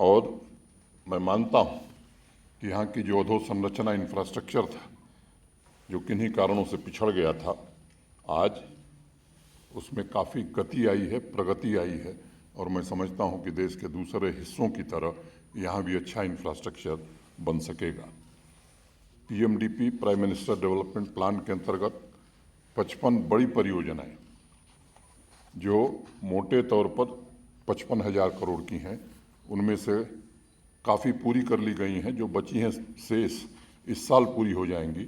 और मैं मानता हूँ कि यहाँ की जो अधोसंरचना इंफ्रास्ट्रक्चर था, जो किन्हीं कारणों से पिछड़ गया था, आज उसमें काफ़ी गति आई है, प्रगति आई है। और मैं समझता हूँ कि देश के दूसरे हिस्सों की तरह यहाँ भी अच्छा इंफ्रास्ट्रक्चर बन सकेगा। PMDP, prime minister development plan के अंतर्गत 55 बड़ी परियोजनाएं जो मोटे तौर पर 55,000 करोड़ की हैं, उनमें से काफ़ी पूरी कर ली गई हैं। जो बची हैं शेष इस साल पूरी हो जाएंगी,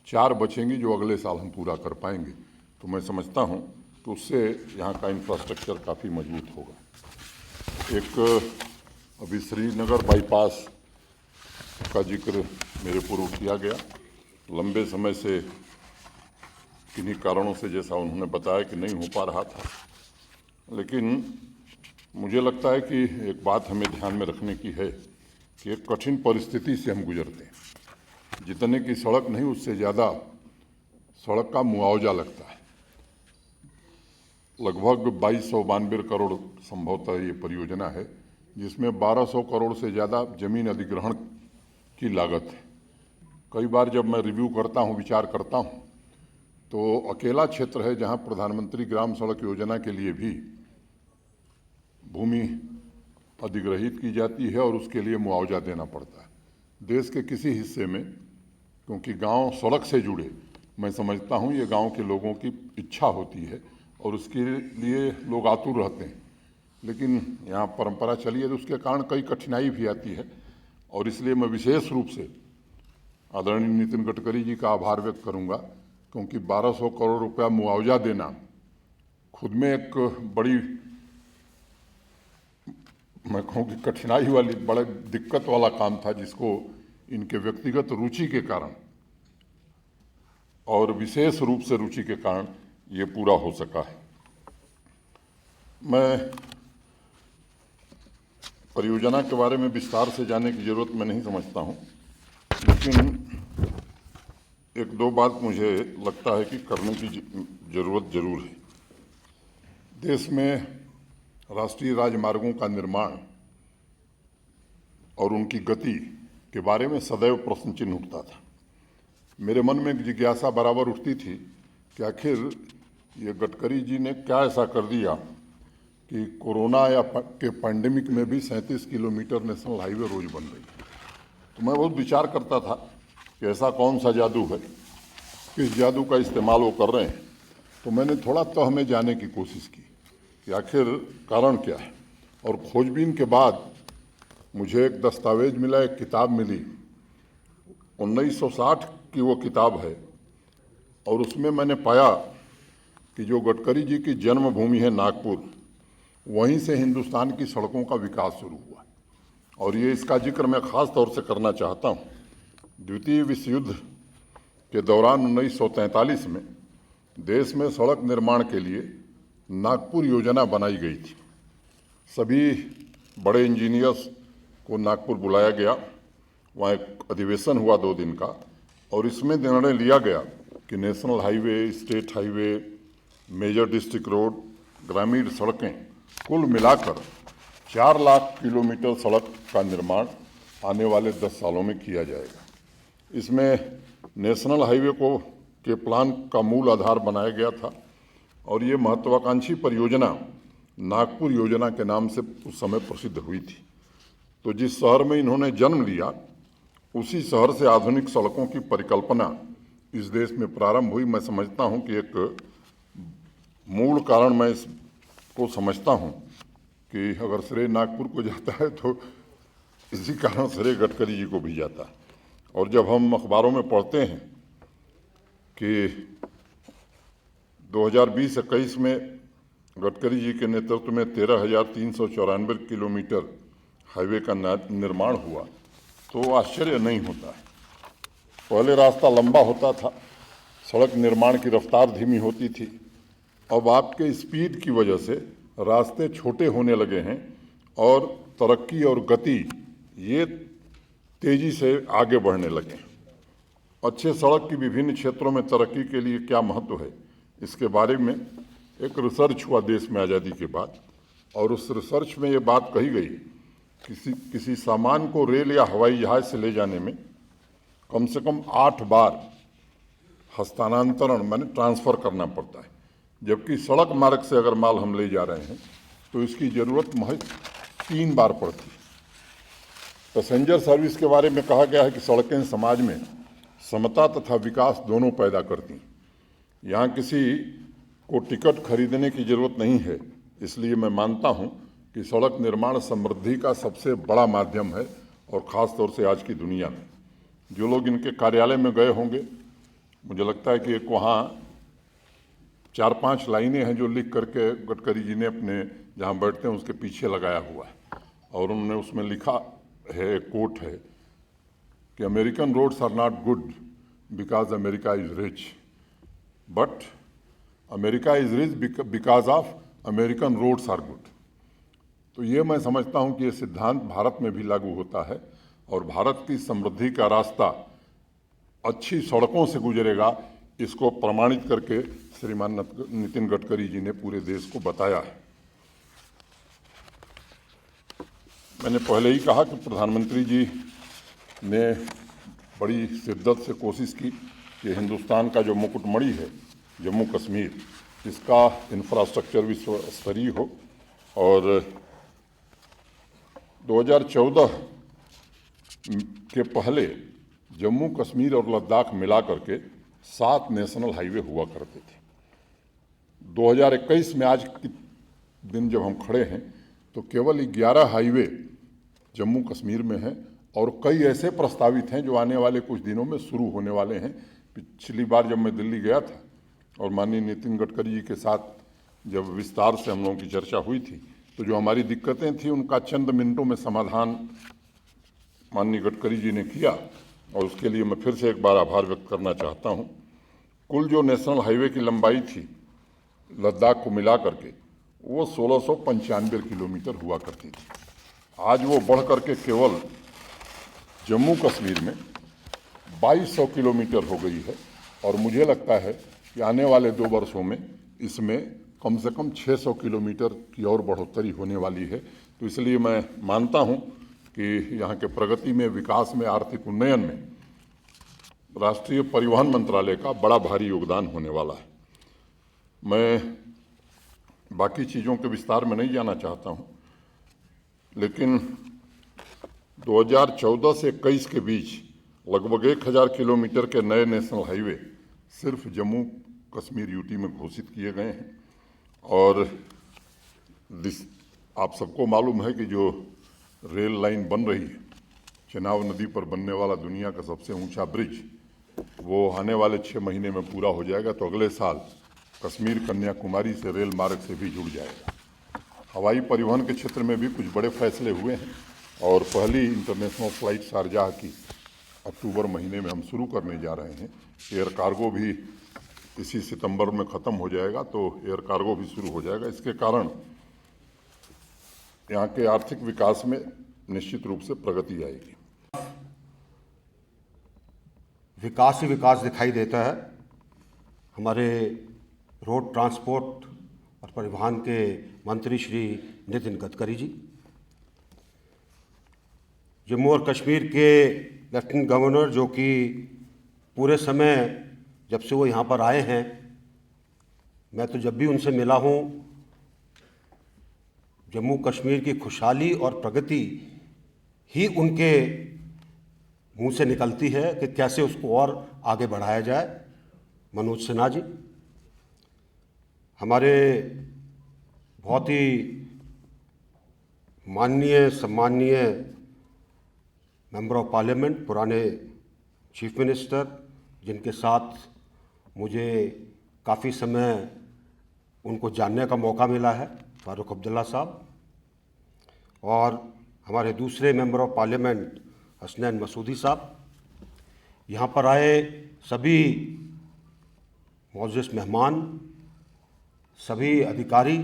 4 बचेंगी जो अगले साल हम पूरा कर पाएंगे। तो मैं समझता हूँ कि उससे यहाँ का इंफ्रास्ट्रक्चर काफ़ी मजबूत होगा। एक अभी श्रीनगर बाईपास का जिक्र मेरे पूर्व किया गया। लंबे समय से किन्हीं कारणों से, जैसा उन्होंने बताया, कि नहीं हो पा रहा था, लेकिन मुझे लगता है कि एक बात हमें ध्यान में रखने की है कि एक कठिन परिस्थिति से हम गुजरते हैं। जितने की सड़क नहीं, उससे ज़्यादा सड़क का मुआवजा लगता है। लगभग 2292 करोड़ संभवतः ये परियोजना है, जिसमें 1200 करोड़ से ज़्यादा जमीन अधिग्रहण की लागत है। कई बार जब मैं रिव्यू करता हूँ, विचार करता हूँ, तो अकेला क्षेत्र है जहाँ प्रधानमंत्री ग्राम सड़क योजना के लिए भी भूमि अधिग्रहित की जाती है और उसके लिए मुआवजा देना पड़ता है। देश के किसी हिस्से में, क्योंकि गांव सड़क से जुड़े, मैं समझता हूँ ये गांव के लोगों की इच्छा होती है और उसके लिए लोग आतुर रहते हैं, लेकिन यहाँ परंपरा चली है तो उसके कारण कई कठिनाई भी आती है। और इसलिए मैं विशेष रूप से आदरणीय नितिन गडकरी जी का आभार व्यक्त करूँगा, क्योंकि 1200 करोड़ रुपया मुआवजा देना खुद में एक बड़ी, मैं कहूँ कि कठिनाई वाली, बड़ा दिक्कत वाला काम था, जिसको इनके व्यक्तिगत रुचि के कारण और विशेष रूप से रुचि के कारण ये पूरा हो सका है। मैं परियोजना के बारे में विस्तार से जानने की जरूरत मैं नहीं समझता हूँ, लेकिन एक दो बात मुझे लगता है कि करने की जरूरत जरूर है। देश में राष्ट्रीय राजमार्गों का निर्माण और उनकी गति के बारे में सदैव प्रश्न चिन्ह उठता था। मेरे मन में एक जिज्ञासा बराबर उठती थी कि आखिर ये गडकरी जी ने क्या ऐसा कर दिया कि कोरोना के पैंडेमिक में भी 37 किलोमीटर नेशनल हाईवे रोज बन गई। तो मैं बहुत विचार करता था कि ऐसा कौन सा जादू है, किस जादू का इस्तेमाल वो कर रहे हैं। तो मैंने थोड़ा तह में जाने की कोशिश की कि आखिर कारण क्या है। और खोजबीन के बाद मुझे एक दस्तावेज मिला, एक किताब मिली, 1960 की वो किताब है, और उसमें मैंने पाया कि जो गडकरी जी की जन्मभूमि है नागपुर, वहीं से हिंदुस्तान की सड़कों का विकास शुरू हुआ। और ये इसका जिक्र मैं ख़ास तौर से करना चाहता हूँ। द्वितीय विश्व युद्ध के दौरान 1943 में देश में सड़क निर्माण के लिए नागपुर योजना बनाई गई थी। सभी बड़े इंजीनियर्स को नागपुर बुलाया गया। वहाँ एक अधिवेशन हुआ 2 दिन का, और इसमें निर्णय लिया गया कि national highway, state highway, major district road, ग्रामीण सड़कें कुल मिलाकर 4 लाख किलोमीटर सड़क का निर्माण आने वाले 10 सालों में किया जाएगा। इसमें नेशनल हाईवे के प्लान का मूल आधार बनाया गया था, और ये महत्वाकांक्षी परियोजना नागपुर योजना के नाम से उस समय प्रसिद्ध हुई थी। तो जिस शहर में इन्होंने जन्म लिया, उसी शहर से आधुनिक सड़कों की परिकल्पना इस देश में प्रारंभ हुई। मैं समझता हूं कि एक मूल कारण मैं इसको समझता हूं कि अगर श्रेय नागपुर को जाता है तो इसी कारण श्रेय गडकरी जी को भी जाता है। और जब हम अखबारों में पढ़ते हैं कि 2020-21 में गडकरी जी के नेतृत्व में 13,394 किलोमीटर हाईवे का निर्माण हुआ, तो आश्चर्य नहीं होता है। पहले रास्ता लंबा होता था, सड़क निर्माण की रफ्तार धीमी होती थी। अब आपके स्पीड की वजह से रास्ते छोटे होने लगे हैं, और तरक्की और गति ये तेज़ी से आगे बढ़ने लगे हैं। अच्छे सड़क की विभिन्न क्षेत्रों में तरक्की के लिए क्या महत्व है, इसके बारे में एक रिसर्च हुआ देश में आज़ादी के बाद, और उस रिसर्च में ये बात कही गई किसी सामान को रेल या हवाई जहाज से ले जाने में कम से कम 8 बार हस्तांतरण माने ट्रांसफ़र करना पड़ता है, जबकि सड़क मार्ग से अगर माल हम ले जा रहे हैं तो इसकी ज़रूरत महज 3 बार पड़ती है। पैसेंजर सर्विस के बारे में कहा गया है कि सड़कें समाज में समता तथा विकास दोनों पैदा करती हैं। यहाँ किसी को टिकट खरीदने की ज़रूरत नहीं है, इसलिए मैं मानता हूँ कि सड़क निर्माण समृद्धि का सबसे बड़ा माध्यम है, और ख़ास तौर से आज की दुनिया में। जो लोग इनके कार्यालय में गए होंगे, मुझे लगता है कि एक वहाँ 4-5 लाइनें हैं जो लिख करके गडकरी जी ने अपने जहाँ बैठते हैं उसके पीछे लगाया हुआ है, और उन्होंने उसमें लिखा है, कोट है कि American roads are not good because America is rich, but America is rich because of American roads are good. तो ये मैं समझता हूँ कि ये सिद्धांत भारत में भी लागू होता है, और भारत की समृद्धि का रास्ता अच्छी सड़कों से गुजरेगा, इसको प्रमाणित करके श्रीमान नितिन गडकरी जी ने पूरे देश को बताया है। मैंने पहले ही कहा कि प्रधानमंत्री जी ने बड़ी शिद्दत से कोशिश की कि हिंदुस्तान का जो मुकुटमणि है जम्मू कश्मीर, इसका इंफ्रास्ट्रक्चर विश्व स्तरीय हो, और 2014 के पहले जम्मू कश्मीर और लद्दाख मिला करके 7 नेशनल हाईवे हुआ करते थे। 2021 में आज के दिन जब हम खड़े हैं तो केवल 11 हाईवे जम्मू कश्मीर में हैं, और कई ऐसे प्रस्तावित हैं जो आने वाले कुछ दिनों में शुरू होने वाले हैं। पिछली बार जब मैं दिल्ली गया था और माननीय नितिन गडकरी जी के साथ जब विस्तार से हम लोगों की चर्चा हुई थी, तो जो हमारी दिक्कतें थी उनका चंद मिनटों में समाधान माननीय गडकरी जी ने किया, और उसके लिए मैं फिर से एक बार आभार व्यक्त करना चाहता हूँ। कुल जो नेशनल हाईवे की लंबाई थी लद्दाख को मिला करके वो 1695 किलोमीटर हुआ करती थी। आज वो बढ़ करके केवल जम्मू कश्मीर में 2200 किलोमीटर हो गई है, और मुझे लगता है कि आने वाले 2 वर्षों में इसमें कम से कम 600 किलोमीटर की और बढ़ोतरी होने वाली है। तो इसलिए मैं मानता हूँ कि यहाँ के प्रगति में, विकास में, आर्थिक उन्नयन में राष्ट्रीय परिवहन मंत्रालय का बड़ा भारी योगदान होने वाला है। मैं बाकी चीज़ों के विस्तार में नहीं जाना चाहता हूँ, लेकिन 2014 से 21 के बीच लगभग 1000 किलोमीटर के नए नेशनल हाईवे सिर्फ जम्मू कश्मीर यूटी में घोषित किए गए हैं। और आप सबको मालूम है कि जो रेल लाइन बन रही है, चेनाब नदी पर बनने वाला दुनिया का सबसे ऊंचा ब्रिज, वो आने वाले 6 महीने में पूरा हो जाएगा, तो अगले साल कश्मीर कन्याकुमारी से रेल मार्ग से भी जुड़ जाएगा। हवाई परिवहन के क्षेत्र में भी कुछ बड़े फैसले हुए हैं, और पहली इंटरनेशनल फ्लाइट शारजाह की अक्टूबर महीने में हम शुरू करने जा रहे हैं। एयर कार्गो भी इसी सितंबर में ख़त्म हो जाएगा, तो एयर कार्गो भी शुरू हो जाएगा। इसके कारण यहाँ के आर्थिक विकास में निश्चित रूप से प्रगति आएगी। विकास ही विकास दिखाई देता है। हमारे रोड ट्रांसपोर्ट और परिवहन के मंत्री श्री नितिन गडकरी जी, जम्मू और कश्मीर के लेफ्टिनेंट गवर्नर, जो कि पूरे समय जब से वो यहाँ पर आए हैं, मैं तो जब भी उनसे मिला हूँ, जम्मू कश्मीर की खुशहाली और प्रगति ही उनके मुंह से निकलती है कि कैसे उसको और आगे बढ़ाया जाए। मनोज सिन्हा जी हमारे बहुत ही माननीय सम्माननीय मेंबर ऑफ पार्लियामेंट, पुराने चीफ मिनिस्टर, जिनके साथ मुझे काफ़ी समय उनको जानने का मौका मिला है, फारूक अब्दुल्ला साहब, और हमारे दूसरे member of parliament Hasnain Masoodi साहब, यहाँ पर आए सभी मौजूद मेहमान, सभी अधिकारी,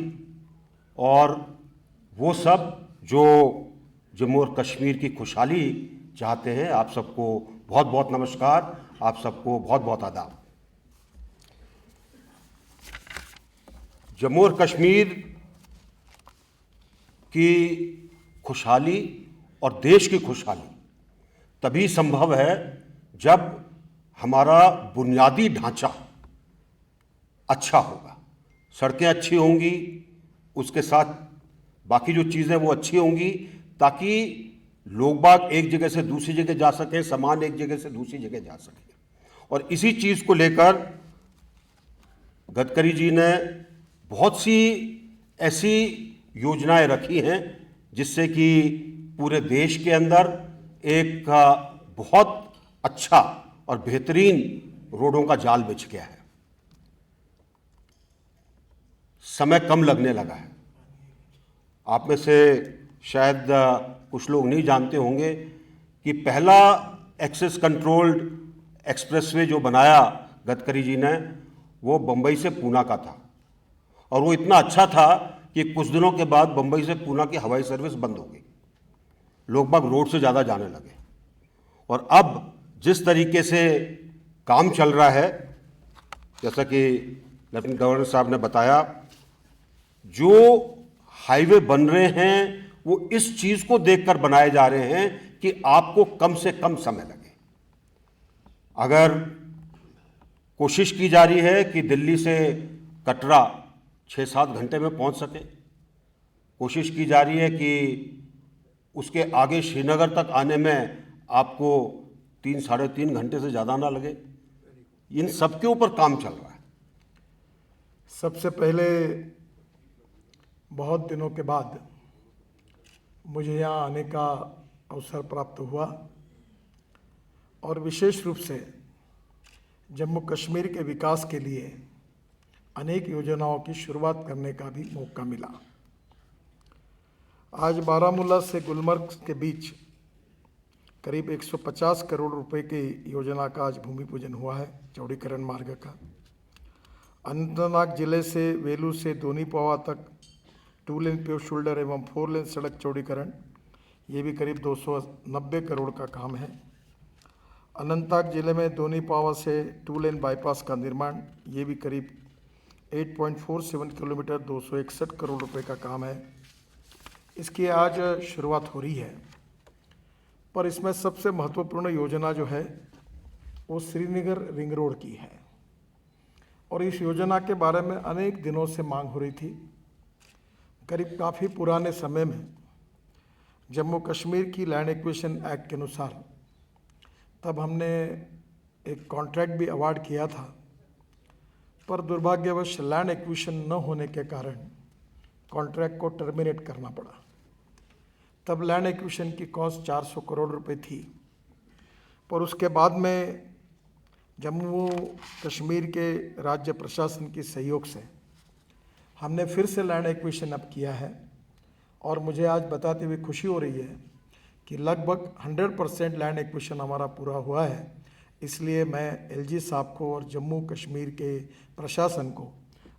और वो सब जो जम्मू और कश्मीर की खुशहाली चाहते हैं, आप सबको बहुत बहुत नमस्कार, आप सबको बहुत बहुत आदाब। जम्मू और कश्मीर की खुशहाली और देश की खुशहाली तभी संभव है जब हमारा बुनियादी ढांचा अच्छा होगा। सड़कें अच्छी होंगी, उसके साथ बाकी जो चीज़ें वो अच्छी होंगी, ताकि लोग बाग एक जगह से दूसरी जगह जा सकें, सामान एक जगह से दूसरी जगह जा सके। और इसी चीज़ को लेकर गडकरी जी ने बहुत सी ऐसी योजनाएं रखी हैं जिससे कि पूरे देश के अंदर एक बहुत अच्छा और बेहतरीन रोडों का जाल बिछ गया है। समय कम लगने लगा है। आप में से शायद कुछ लोग नहीं जानते होंगे कि पहला एक्सेस कंट्रोल्ड एक्सप्रेसवे जो बनाया गडकरी जी ने, वो बम्बई से पूना का था। और वो इतना अच्छा था कि कुछ दिनों के बाद बम्बई से पूना की हवाई सर्विस बंद हो गई। लोग बाग रोड से ज़्यादा जाने लगे। और अब जिस तरीके से काम चल रहा है, जैसा कि लेफ्टिनेंट गवर्नर साहब ने बताया, जो हाईवे बन रहे हैं वो इस चीज़ को देखकर बनाए जा रहे हैं कि आपको कम से कम समय लगे। अगर कोशिश की जा रही है कि दिल्ली से कटरा 6-7 घंटे में पहुंच सके, कोशिश की जा रही है कि उसके आगे श्रीनगर तक आने में आपको 3-3.5 घंटे से ज़्यादा ना लगे। इन सब के ऊपर काम चल रहा है। सबसे पहले बहुत दिनों के बाद मुझे यहाँ आने का अवसर प्राप्त हुआ और विशेष रूप से जम्मू कश्मीर के विकास के लिए अनेक योजनाओं की शुरुआत करने का भी मौका मिला। आज बारामूला से गुलमर्ग के बीच करीब 150 करोड़ रुपए की योजना का आज भूमि पूजन हुआ है, चौड़ीकरण मार्ग का। अनंतनाग जिले से वेलू से दोनीपोवा तक 2 लेन पेव शोल्डर एवं 4 लेन सड़क चौड़ीकरण, ये भी करीब 290 करोड़ का काम है। अनंतनाग जिले में दोनीपोवा से 2 लेन बाईपास का निर्माण, ये भी करीब 8.47 किलोमीटर 261 करोड़ रुपए का काम है। इसकी आज शुरुआत हो रही है। पर इसमें सबसे महत्वपूर्ण योजना जो है वो श्रीनगर रिंग रोड की है। और इस योजना के बारे में अनेक दिनों से मांग हो रही थी। करीब काफ़ी पुराने समय में जम्मू कश्मीर की लैंड एक्विजिशन एक्ट के अनुसार तब हमने एक कॉन्ट्रैक्ट भी अवार्ड किया था, पर दुर्भाग्यवश लैंड एक्विजिशन न होने के कारण कॉन्ट्रैक्ट को टर्मिनेट करना पड़ा। तब लैंड एक्विजिशन की कॉस्ट 400 करोड़ रुपए थी। पर उसके बाद में जम्मू कश्मीर के राज्य प्रशासन के सहयोग से हमने फिर से लैंड एक्विजिशन अब किया है। और मुझे आज बताते हुए खुशी हो रही है कि लगभग 100% लैंड एक्विजिशन हमारा पूरा हुआ है। इसलिए मैं एलजी साहब को और जम्मू कश्मीर के प्रशासन को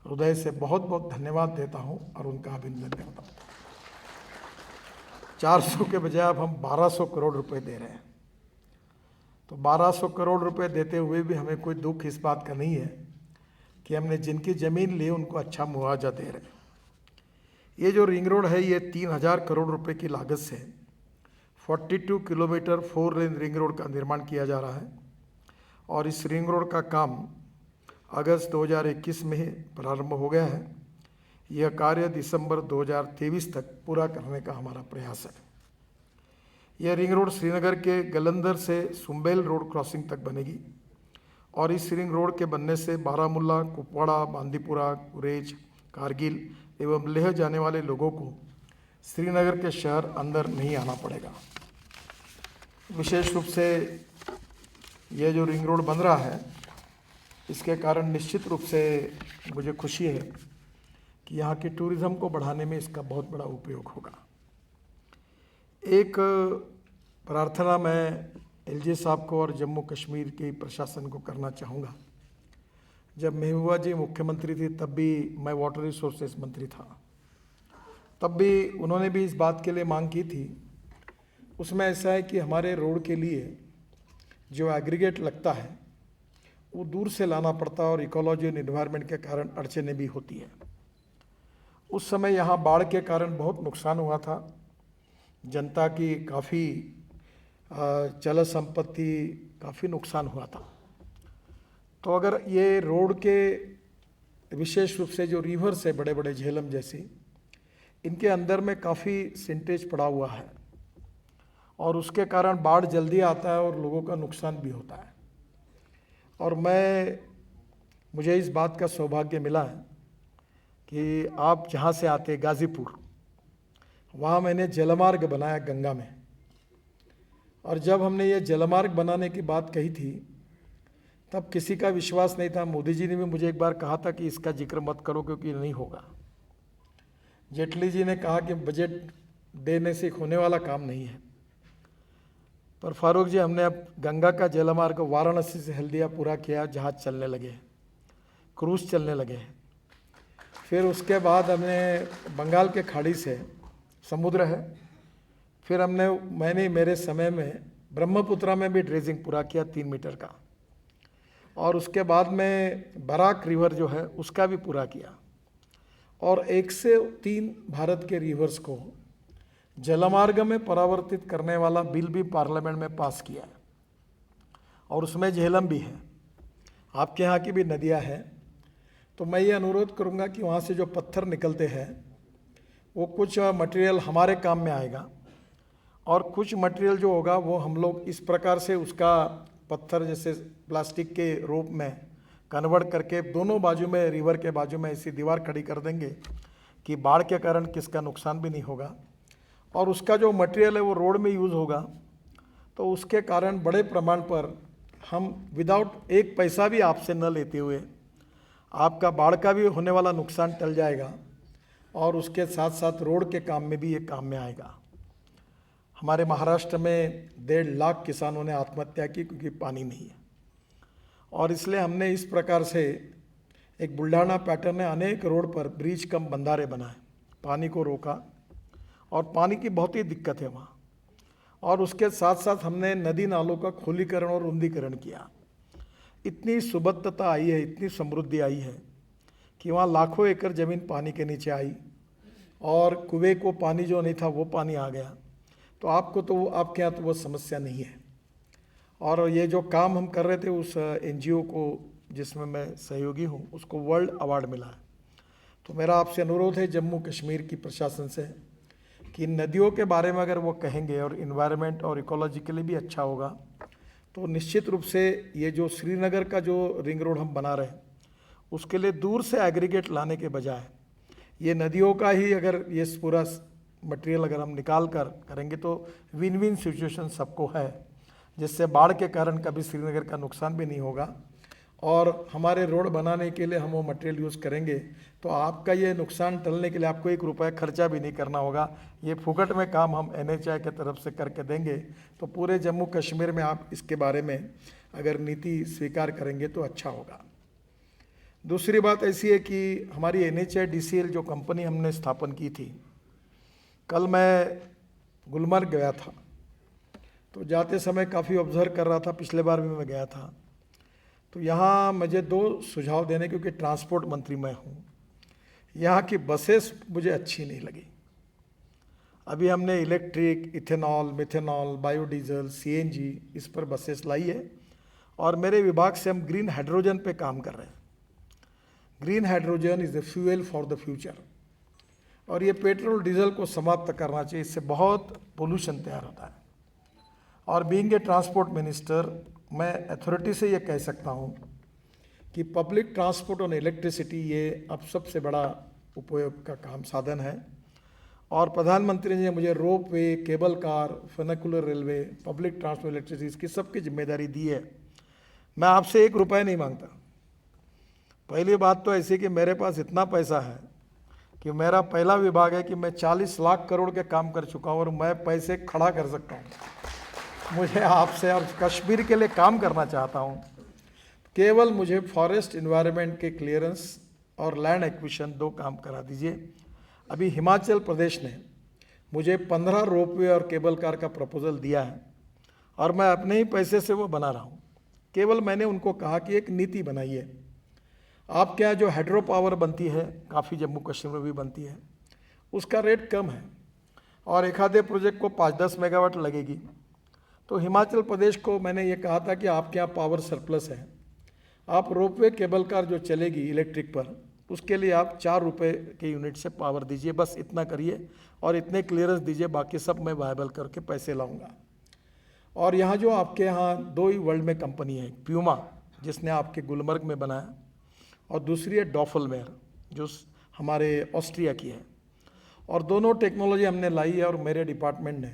हृदय से बहुत बहुत धन्यवाद देता हूं और उनका अभिनंदन करता हूं। 400 के बजाय अब हम 1200 करोड़ रुपए दे रहे हैं। तो 1200 करोड़ रुपए देते हुए भी हमें कोई दुख इस बात का नहीं है कि हमने जिनकी ज़मीन ली उनको अच्छा मुआवजा दे रहे हैं। ये जो रिंग रोड है ये 3000 करोड़ रुपए की लागत से 42 किलोमीटर 4 लेन रिंग रोड का निर्माण किया जा रहा है। और इस रिंग रोड का काम अगस्त 2021 में ही प्रारंभ हो गया है। यह कार्य दिसंबर 2023 तक पूरा करने का हमारा प्रयास है। यह रिंग रोड श्रीनगर के गलंदर से सुम्बेल रोड क्रॉसिंग तक बनेगी। और इस रिंग रोड के बनने से बारामूला, कुपवाड़ा, बांदीपुरा, गुरेज, कारगिल एवं लेह जाने वाले लोगों को श्रीनगर के शहर अंदर नहीं आना पड़ेगा। विशेष रूप से यह जो रिंग रोड बन रहा है इसके कारण निश्चित रूप से मुझे खुशी है कि यहाँ की टूरिज़्म को बढ़ाने में इसका बहुत बड़ा उपयोग होगा। एक प्रार्थना मैं एलजी साहब को और जम्मू कश्मीर के प्रशासन को करना चाहूँगा। जब महबूबा जी मुख्यमंत्री थी तब भी मैं वाटर रिसोर्सेज मंत्री था, तब भी उन्होंने भी इस बात के लिए मांग की थी। उसमें ऐसा है कि हमारे रोड के लिए जो एग्रीगेट लगता है वो दूर से लाना पड़ता है और इकोलॉजी और एनवायरनमेंट के कारण अड़चनें भी होती है। उस समय यहाँ बाढ़ के कारण बहुत नुकसान हुआ था। जनता की काफ़ी चल संपत्ति काफ़ी नुकसान हुआ था। तो अगर ये रोड के विशेष रूप से जो रिवर्स है बड़े बड़े झेलम जैसी, इनके अंदर में काफ़ी सिंटेज पड़ा हुआ है और उसके कारण बाढ़ जल्दी आता है और लोगों का नुकसान भी होता है। और मुझे इस बात का सौभाग्य मिला है कि आप जहाँ से आते गाज़ीपुर, वहाँ मैंने जलमार्ग बनाया गंगा में। और जब हमने ये जलमार्ग बनाने की बात कही थी तब किसी का विश्वास नहीं था। मोदी जी ने भी मुझे एक बार कहा था कि इसका जिक्र मत करो क्योंकि नहीं होगा। जेटली जी ने कहा कि बजट देने से होने वाला काम नहीं है। पर फारूक जी, हमने अब गंगा का जलमार्ग वाराणसी से हल्दिया पूरा किया, जहाज चलने लगे, क्रूज चलने लगे। फिर उसके बाद हमने बंगाल के खाड़ी से समुद्र है, फिर मैंने मेरे समय में ब्रह्मपुत्रा में भी ड्रेजिंग पूरा किया 3 मीटर का, और उसके बाद में बराक रिवर जो है उसका भी पूरा किया। और 1 से 3 भारत के रिवर्स को जलमार्ग में परावर्तित करने वाला बिल भी पार्लियामेंट में पास किया है, और उसमें झेलम भी है। आपके यहाँ की भी नदियाँ हैं, तो मैं ये अनुरोध करूँगा कि वहाँ से जो पत्थर निकलते हैं वो कुछ मटेरियल हमारे काम में आएगा, और कुछ मटेरियल जो होगा वो हम लोग इस प्रकार से उसका पत्थर जैसे प्लास्टिक के रूप में कन्वर्ट करके दोनों बाजू में, रिवर के बाजू में ऐसी दीवार खड़ी कर देंगे कि बाढ़ के कारण किसका नुकसान भी नहीं होगा। और उसका जो मटेरियल है वो रोड में यूज़ होगा, तो उसके कारण बड़े प्रमाण पर हम विदाउट एक पैसा भी आपसे न लेते हुए आपका बाढ़ का भी होने वाला नुकसान टल जाएगा, और उसके साथ साथ रोड के काम में भी ये काम में आएगा। हमारे महाराष्ट्र में 1.5 लाख किसानों ने आत्महत्या की क्योंकि पानी नहीं है, और इसलिए हमने इस प्रकार से एक बुल्ढाना पैटर्न में अनेक रोड पर ब्रिज कम बंधारे बनाए, पानी को रोका, और पानी की बहुत ही दिक्कत है वहाँ। और उसके साथ साथ हमने नदी नालों का खोलीकरण और रुंदीकरण किया। इतनी सुबद्धता आई है, इतनी समृद्धि आई है कि वहाँ लाखों एकड़ ज़मीन पानी के नीचे आई, और कुएं को पानी जो नहीं था वो पानी आ गया। तो आपके यहाँ तो वो समस्या नहीं है। और ये जो काम हम कर रहे थे उस NGO को जिसमें मैं सहयोगी हूँ, उसको वर्ल्ड अवार्ड मिला है। तो मेरा आपसे अनुरोध है जम्मू कश्मीर की प्रशासन से कि नदियों के बारे में अगर वो कहेंगे और इन्वायरमेंट और इकोलॉजी के लिए भी अच्छा होगा, तो निश्चित रूप से ये जो श्रीनगर का जो रिंग रोड हम बना रहे हैं उसके लिए दूर से एग्रीगेट लाने के बजाय ये नदियों का ही अगर ये पूरा मटेरियल अगर हम निकाल कर करेंगे तो विन विन सिचुएशन सबको है, जिससे बाढ़ के कारण कभी श्रीनगर का नुकसान भी नहीं होगा। और हमारे रोड बनाने के लिए हम वो मटेरियल यूज़ करेंगे तो आपका ये नुकसान टलने के लिए आपको 1 रुपया खर्चा भी नहीं करना होगा। ये फुकट में काम हम NHI के तरफ से करके देंगे। तो पूरे जम्मू कश्मीर में आप इसके बारे में अगर नीति स्वीकार करेंगे तो अच्छा होगा। दूसरी बात ऐसी है कि हमारी NHI DCL जो कंपनी हमने स्थापन की थी, कल मैं गुलमर्ग गया था, तो जाते समय काफ़ी ऑब्जर्व कर रहा था, पिछले बार भी मैं गया था। तो यहाँ मुझे 2 सुझाव देने, क्योंकि ट्रांसपोर्ट मंत्री मैं हूँ। यहाँ की बसेस मुझे अच्छी नहीं लगी। अभी हमने electric, ethanol, methanol, biodiesel, CNG इस पर बसेस लाई है, और मेरे विभाग से हम ग्रीन हाइड्रोजन पे काम कर रहे हैं। Green hydrogen is the fuel for the future, और ये पेट्रोल डीजल को समाप्त करना चाहिए, इससे बहुत पोल्यूशन तैयार होता है। और बीइंग ए ट्रांसपोर्ट मिनिस्टर, मैं अथॉरिटी से ये कह सकता हूँ कि पब्लिक ट्रांसपोर्ट और इलेक्ट्रिसिटी ये अब सबसे बड़ा उपयोग का काम साधन है। और प्रधानमंत्री ने मुझे ropeway, cable car, funicular railway, public transport, electricity, इसकी सबकी जिम्मेदारी दी है। मैं आपसे 1 रुपया नहीं मांगता। पहली बात तो ऐसी कि मेरे पास इतना पैसा है कि मेरा पहला विभाग है कि मैं 40 लाख करोड़ के काम कर चुका हूँ, और मैं पैसे खड़ा कर सकता हूँ। मुझे आपसे और कश्मीर के लिए काम करना चाहता हूँ। केवल मुझे फॉरेस्ट इन्वायरमेंट के क्लियरेंस और लैंड एक्विजिशन 2 काम करा दीजिए। अभी हिमाचल प्रदेश ने मुझे 15 रोपवे और केबल कार का प्रपोजल दिया है, और मैं अपने ही पैसे से वो बना रहा हूँ। केवल मैंने उनको कहा कि एक नीति बनाइए। आपके यहाँ जो हाइड्रो पावर बनती है, काफ़ी जम्मू कश्मीर में भी बनती है, उसका रेट कम है। और एक आधे प्रोजेक्ट को 5-10 मेगावाट लगेगी। तो हिमाचल प्रदेश को मैंने ये कहा था कि आपके यहाँ पावर सरप्लस है, आप रोपवे केबल कार जो चलेगी इलेक्ट्रिक पर, उसके लिए आप 4 रुपये के यूनिट से पावर दीजिए, बस इतना करिए और इतने क्लियरेंस दीजिए, बाकी सब मैं वायबल करके पैसे लाऊंगा। और यहाँ जो आपके यहाँ 2 ही वर्ल्ड में कंपनी है, प्यूमा जिसने आपके गुलमर्ग में बनाया, और दूसरी है डॉफलमेयर जो हमारे ऑस्ट्रिया की है, और दोनों टेक्नोलॉजी हमने लाई है और मेरे डिपार्टमेंट ने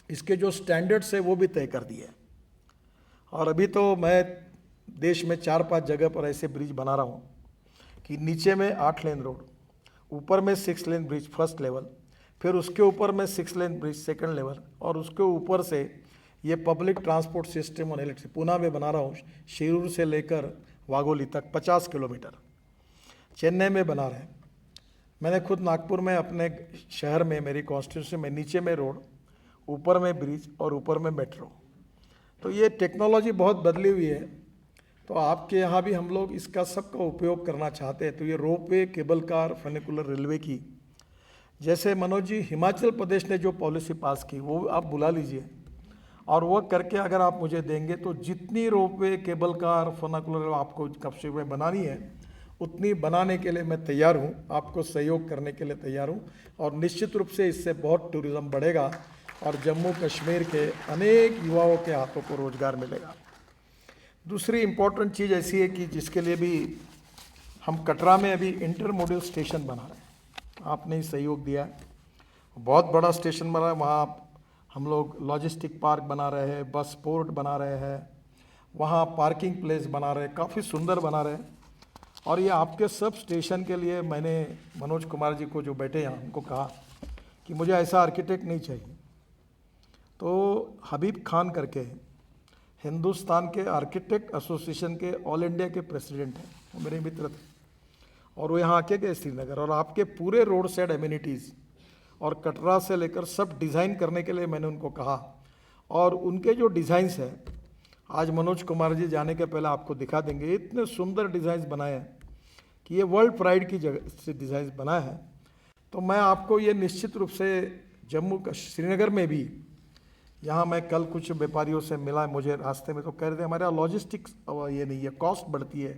इसके जो स्टैंडर्ड्स है वो भी तय कर दिए। और अभी तो मैं देश में 4-5 जगह पर ऐसे ब्रिज बना रहा हूँ कि नीचे में 8 लेन रोड, ऊपर में 6 लेन ब्रिज फर्स्ट लेवल, फिर उसके ऊपर में 6 लेन ब्रिज सेकंड लेवल, और उसके ऊपर से ये पब्लिक ट्रांसपोर्ट सिस्टम और इलेक्ट्रिक पुणे में बना रहा हूँ, शिरूर से लेकर वाघोली तक 50 किलोमीटर। चेन्नई में बना रहे हैं, मैंने खुद नागपुर में अपने शहर में मेरी कॉन्स्टिट्यूंसी में नीचे में रोड, ऊपर में ब्रिज और ऊपर में मेट्रो। तो ये टेक्नोलॉजी बहुत बदली हुई है, तो आपके यहाँ भी हम लोग इसका सबका उपयोग करना चाहते हैं। तो ये ropeway, cable car, funicular railway की, जैसे मनोज जी हिमाचल प्रदेश ने जो पॉलिसी पास की वो आप बुला लीजिए, और वो करके अगर आप मुझे देंगे तो जितनी रोपवे, केबल कार, फनिकुलर आपको कब्जे में बनानी है उतनी बनाने के लिए मैं तैयार हूँ, आपको सहयोग करने के लिए तैयार हूँ। और निश्चित रूप से इससे बहुत टूरिज़्म बढ़ेगा और जम्मू कश्मीर के अनेक युवाओं के हाथों को रोज़गार मिलेगा। दूसरी इम्पोर्टेंट चीज़ ऐसी है कि जिसके लिए भी हम कटरा में अभी इंटरमोडल स्टेशन बना रहे हैं, आपने ही सहयोग दिया है, बहुत बड़ा स्टेशन बना है। वहाँ हम लोग लॉजिस्टिक पार्क बना रहे हैं, बस पोर्ट बना रहे हैं, वहाँ पार्किंग प्लेस बना रहे हैं, काफ़ी सुंदर बना रहे हैं। और ये आपके सब स्टेशन के लिए मैंने मनोज कुमार जी को जो बैठे हैं उनको कहा कि मुझे ऐसा आर्किटेक्ट नहीं चाहिए। तो हबीब खान करके हिंदुस्तान के आर्किटेक्ट एसोसिएशन के ऑल इंडिया के प्रेसिडेंट हैं, वो मेरे मित्र थे, और वो यहाँ आके गए श्रीनगर, और आपके पूरे रोड साइड एमिनिटीज़ और कटरा से लेकर सब डिज़ाइन करने के लिए मैंने उनको कहा। और उनके जो डिज़ाइंस है आज मनोज कुमार जी जाने के पहले आपको दिखा देंगे, इतने सुंदर डिज़ाइंस बनाए हैं कि ये वर्ल्ड प्राइड की जगह से डिज़ाइंस बनाए हैं। तो मैं आपको ये निश्चित रूप से जम्मू श्रीनगर में भी, यहाँ मैं कल कुछ व्यापारियों से मिला, मुझे रास्ते में तो कह रहे थे हमारे यहाँ लॉजिस्टिक्स ये नहीं है, कॉस्ट बढ़ती है।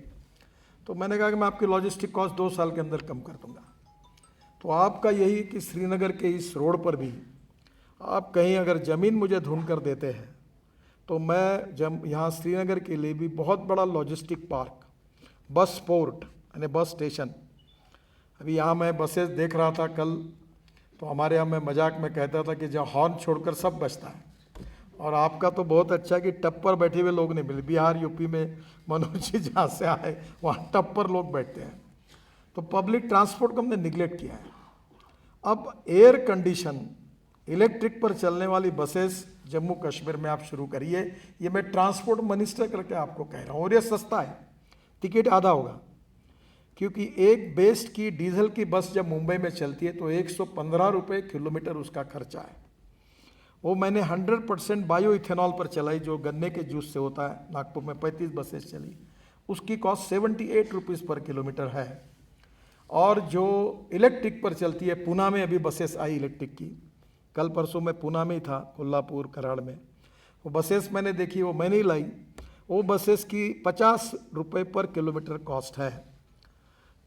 तो मैंने कहा कि मैं आपकी लॉजिस्टिक कॉस्ट 2 साल के अंदर कम कर दूंगा। तो आपका यही कि श्रीनगर के इस रोड पर भी आप कहीं अगर ज़मीन मुझे ढूंढ कर देते हैं तो मैं जब यहाँ श्रीनगर के लिए भी बहुत बड़ा लॉजिस्टिक पार्क, बस पोर्ट यानी बस स्टेशन, अभी यहाँ मैं बसेस देख रहा था कल, तो हमारे यहाँ मैं मजाक में कहता था कि जहाँ हॉर्न छोड़कर सब बजता है। और आपका तो बहुत अच्छा है कि टप पर बैठे हुए लोग नहीं मिले, बिहार यूपी में मनोज जी जहाँ से आए वहाँ टप पर लोग बैठते हैं। तो पब्लिक ट्रांसपोर्ट को हमने निगलेक्ट किया है। अब एयर कंडीशन इलेक्ट्रिक पर चलने वाली बसेस जम्मू कश्मीर में आप शुरू करिए, ये मैं ट्रांसपोर्ट मिनिस्टर करके आपको कह रहा हूँ। और ये सस्ता है, टिकट आधा होगा, क्योंकि एक बेस्ट की डीजल की बस जब मुंबई में चलती है तो 115 रुपये किलोमीटर उसका खर्चा है। वो मैंने 100% बायो इथेनॉल पर चलाई जो गन्ने के जूस से होता है, नागपुर में 35 बसेस चली, उसकी कॉस्ट 78 रुपीज़ पर किलोमीटर है। और जो इलेक्ट्रिक पर चलती है, पूना में अभी बसेस आई इलेक्ट्रिक की, कल परसों मैं पूना में ही था, कोल्हापुर कराड़ में, वो बसेस मैंने देखी, वो मैंने ही लाई। वो बसेस की 50 रुपये पर किलोमीटर कॉस्ट है।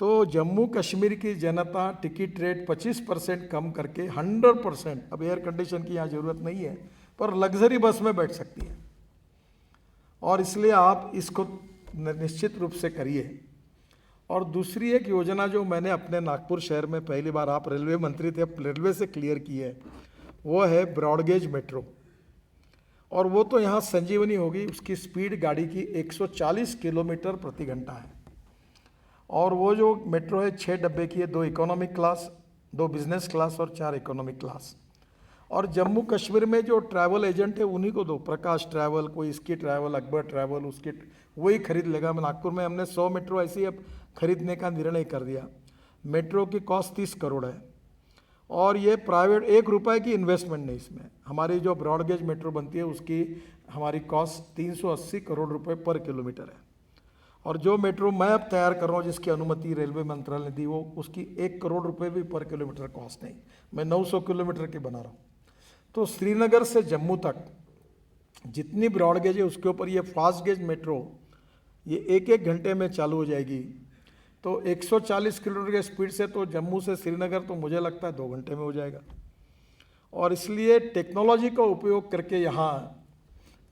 तो जम्मू कश्मीर की जनता टिकट रेट 25% कम करके 100%, अब एयर कंडीशन की यहाँ ज़रूरत नहीं है, पर लग्जरी बस में बैठ सकती है। और इसलिए आप इसको निश्चित रूप से करिए। और दूसरी एक योजना जो मैंने अपने नागपुर शहर में, पहली बार आप रेलवे मंत्री थे, अब रेलवे से क्लियर की है, वो है ब्रॉडगेज मेट्रो। और वो तो यहाँ संजीवनी होगी, उसकी स्पीड गाड़ी की 140 किलोमीटर प्रति घंटा है। और वो जो मेट्रो है 6 डब्बे की है, 2 इकोनॉमिक क्लास, 2 बिजनेस क्लास और 4 इकोनॉमिक क्लास। और जम्मू कश्मीर में जो ट्रैवल एजेंट है उन्हीं को दो, प्रकाश ट्रैवल, कोई इसकी ट्रैवल, अकबर ट्रैवल, उसके वही खरीद लेगा। नागपुर में हमने 100 मेट्रो ऐसी अब खरीदने का निर्णय कर दिया। मेट्रो की कॉस्ट 30 करोड़ है, और ये प्राइवेट 1 रुपये की इन्वेस्टमेंट नहीं इसमें। हमारी जो ब्रॉडगेज मेट्रो बनती है उसकी हमारी कॉस्ट 380 करोड़ रुपए पर किलोमीटर है। और जो मेट्रो मैं अब तैयार कर रहा हूँ जिसकी अनुमति रेलवे मंत्रालय ने दी, वो उसकी 1 करोड़ रुपए भी पर किलोमीटर कॉस्ट नहीं, मैं 900 किलोमीटर की बना रहा हूँ। तो श्रीनगर से जम्मू तक जितनी ब्रॉड गेज है उसके ऊपर ये फास्ट गेज मेट्रो ये 1-1 घंटे में चालू हो जाएगी। तो 140 किलोमीटर की स्पीड से तो जम्मू से श्रीनगर तो मुझे लगता है 2 घंटे में हो जाएगा। और इसलिए टेक्नोलॉजी का उपयोग करके यहाँ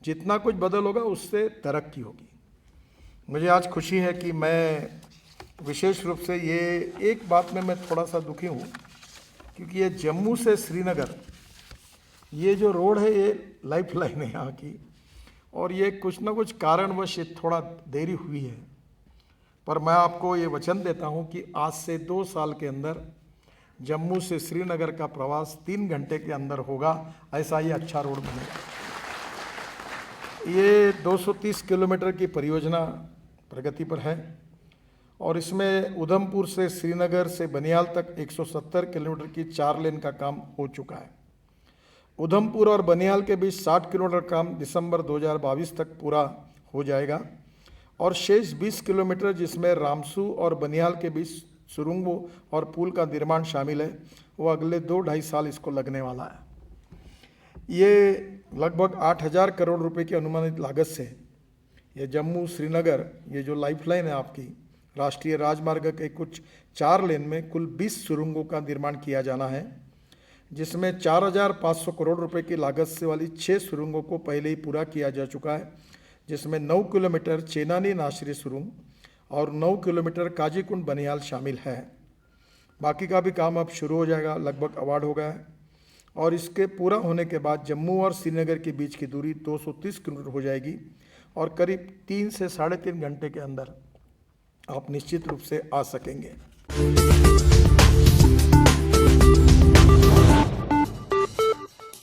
जितना कुछ बदल होगा उससे तरक्की होगी। मुझे आज खुशी है कि मैं विशेष रूप से ये एक बात में मैं थोड़ा सा दुखी हूँ, क्योंकि ये जम्मू से श्रीनगर ये जो रोड है ये लाइफ लाइन है यहाँ की, और ये कुछ ना कुछ कारणवश ये थोड़ा देरी हुई है। पर मैं आपको ये वचन देता हूँ कि आज से 2 साल के अंदर जम्मू से श्रीनगर का प्रवास 3 घंटे के अंदर होगा, ऐसा ये अच्छा रोड बनेगा। ये 230 किलोमीटर की परियोजना प्रगति पर है और इसमें उधमपुर से श्रीनगर से बनियाल तक 170 किलोमीटर की 4 लेन का काम हो चुका है। उधमपुर और बनियाल के बीच 60 किलोमीटर काम दिसंबर 2022 तक पूरा हो जाएगा और शेष 20 किलोमीटर जिसमें रामसू और बनियाल के बीच सुरंगों और पुल का निर्माण शामिल है, वो अगले 2-2.5 साल इसको लगने वाला है। ये लगभग 8,000 करोड़ रुपए की अनुमानित लागत से ये जम्मू श्रीनगर ये जो लाइफलाइन है आपकी राष्ट्रीय राजमार्ग के कुछ 4 लेन में कुल 20 सुरंगों का निर्माण किया जाना है, जिसमें 4,500 करोड़ रुपए की लागत से वाली 6 सुरंगों को पहले ही पूरा किया जा चुका है, जिसमें 9 किलोमीटर चेनानी नाशरी सुरंग और 9 किलोमीटर काजीकुंड बनियाल शामिल है। बाकी का भी काम अब शुरू हो जाएगा, लगभग अवार्ड हो गया है और इसके पूरा होने के बाद जम्मू और श्रीनगर के बीच की दूरी 230 किलोमीटर हो जाएगी और करीब 3 से 3.5 घंटे के अंदर आप निश्चित रूप से आ सकेंगे।